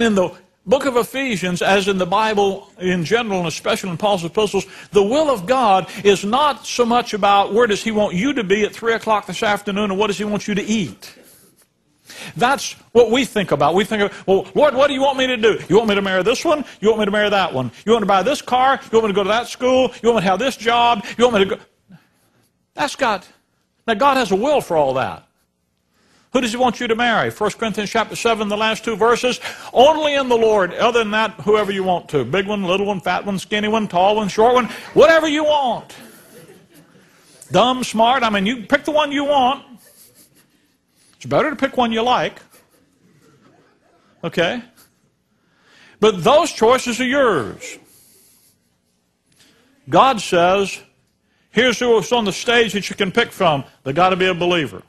In the book of Ephesians, as in the Bible in general, and especially in Paul's epistles, the will of God is not so much about where does He want you to be at 3 o'clock this afternoon and what does He want you to eat. That's what we think about. We think, well, Lord, what do you want me to do? You want me to marry this one? You want me to marry that one? You want me to buy this car? You want me to go to that school? You want me to have this job? You want me to go... That's God. Now, God has a will for all that. Who does He want you to marry? 1 Corinthians chapter 7, the last 2 verses. Only in the Lord. Other than that, whoever you want to. Big one, little one, fat one, skinny one, tall one, short one. Whatever you want. Dumb, smart. I mean, you pick the one you want. It's better to pick one you like. Okay? But those choices are yours. God says, here's who's on the stage that you can pick from. They've got to be a believer.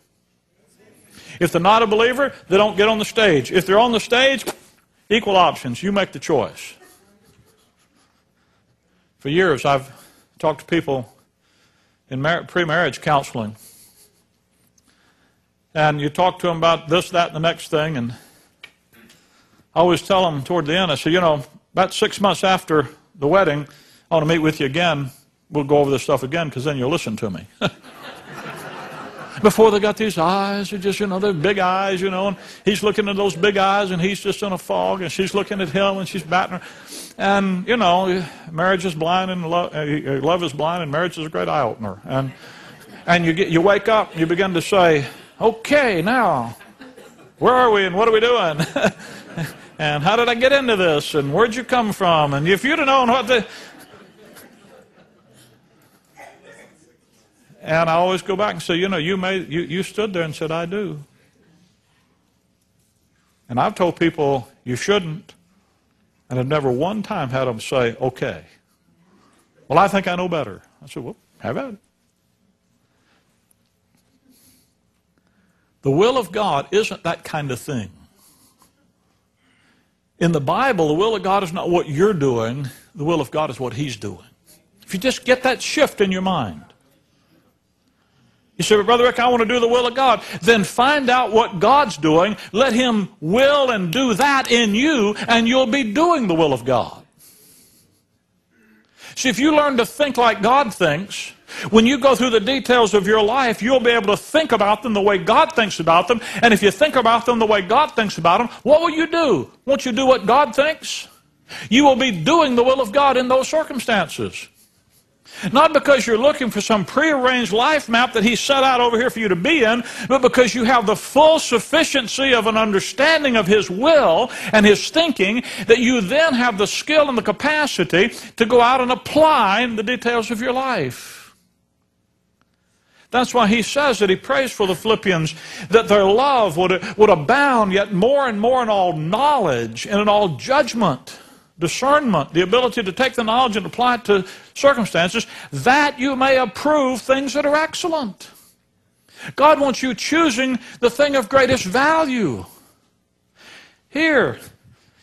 If they're not a believer, they don't get on the stage. If they're on the stage, equal options. You make the choice. For years, I've talked to people in pre-marriage counseling. And you talk to them about this, that, and the next thing. And I always tell them toward the end, I say, you know, about 6 months after the wedding, I want to meet with you again. We'll go over this stuff again because then you'll listen to me. Before they got these eyes, they're just, you know, they're big eyes, you know, and he's looking at those big eyes and he's just in a fog and she's looking at him and she's batting her. And, you know, marriage is blind and love is blind and marriage is a great eye-opener. And you wake up and you begin to say, okay, now, where are we and what are we doing? And how did I get into this? And where'd you come from? And if you'd have known what the... And I always go back and say, you know, you stood there and said, I do. And I've told people you shouldn't, and I've never one time had them say, okay. Well, I think I know better. I said, well, have at it. The will of God isn't that kind of thing. In the Bible, the will of God is not what you're doing. The will of God is what He's doing. If you just get that shift in your mind. You say, but Brother Rick, I want to do the will of God. Then find out what God's doing. Let Him will and do that in you, and you'll be doing the will of God. See, if you learn to think like God thinks, when you go through the details of your life, you'll be able to think about them the way God thinks about them. And if you think about them the way God thinks about them, what will you do? Won't you do what God thinks? You will be doing the will of God in those circumstances. Not because you're looking for some prearranged life map that He set out over here for you to be in, but because you have the full sufficiency of an understanding of His will and His thinking, that you then have the skill and the capacity to go out and apply in the details of your life. That's why he says that he prays for the Philippians that their love would abound yet more and more in all knowledge and in all judgment, discernment, the ability to take the knowledge and apply it to circumstances, that you may approve things that are excellent. God wants you choosing the thing of greatest value. Here,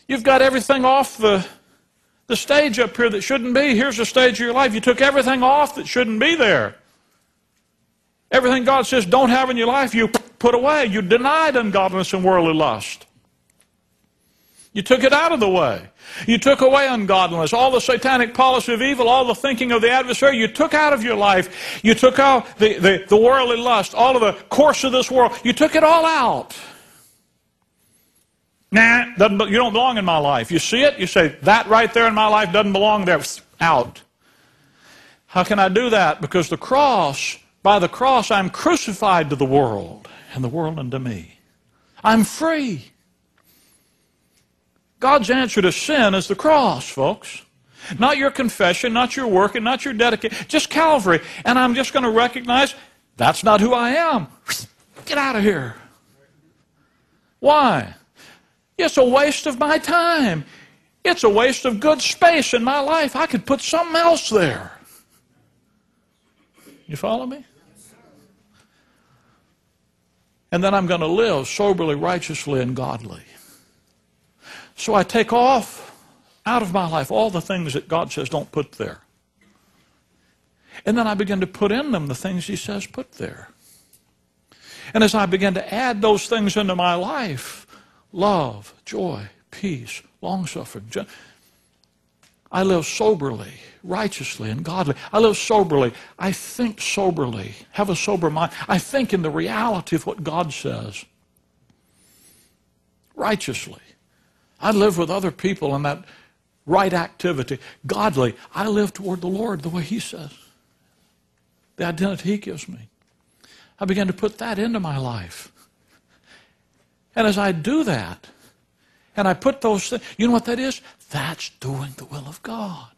you've got everything off the stage up here that shouldn't be. Here's the stage of your life. You took everything off that shouldn't be there. Everything God says don't have in your life, you put away. You denied ungodliness and worldly lust. You took it out of the way. You took away ungodliness, all the satanic policy of evil, all the thinking of the adversary, you took out of your life. You took out the worldly lust, all of the course of this world. You took it all out. Nah, you don't belong in my life. You see it, you say, that right there in my life doesn't belong there. Out. How can I do that? Because the cross, by the cross, I'm crucified to the world, and the world unto me. I'm free. God's answer to sin is the cross, folks. Not your confession, not your work, and not your dedication. Just Calvary. And I'm just going to recognize that's not who I am. Get out of here. Why? It's a waste of my time. It's a waste of good space in my life. I could put something else there. You follow me? And then I'm going to live soberly, righteously, and godly. So I take off out of my life all the things that God says don't put there. And then I begin to put in them the things He says put there. And as I begin to add those things into my life, love, joy, peace, long-suffering. I live soberly, righteously, and godly. I live soberly. I think soberly, have a sober mind. I think in the reality of what God says. Righteously. I live with other people in that right activity. Godly. I live toward the Lord the way He says. The identity He gives me. I began to put that into my life. And as I do that, and I put those things, you know what that is? That's doing the will of God.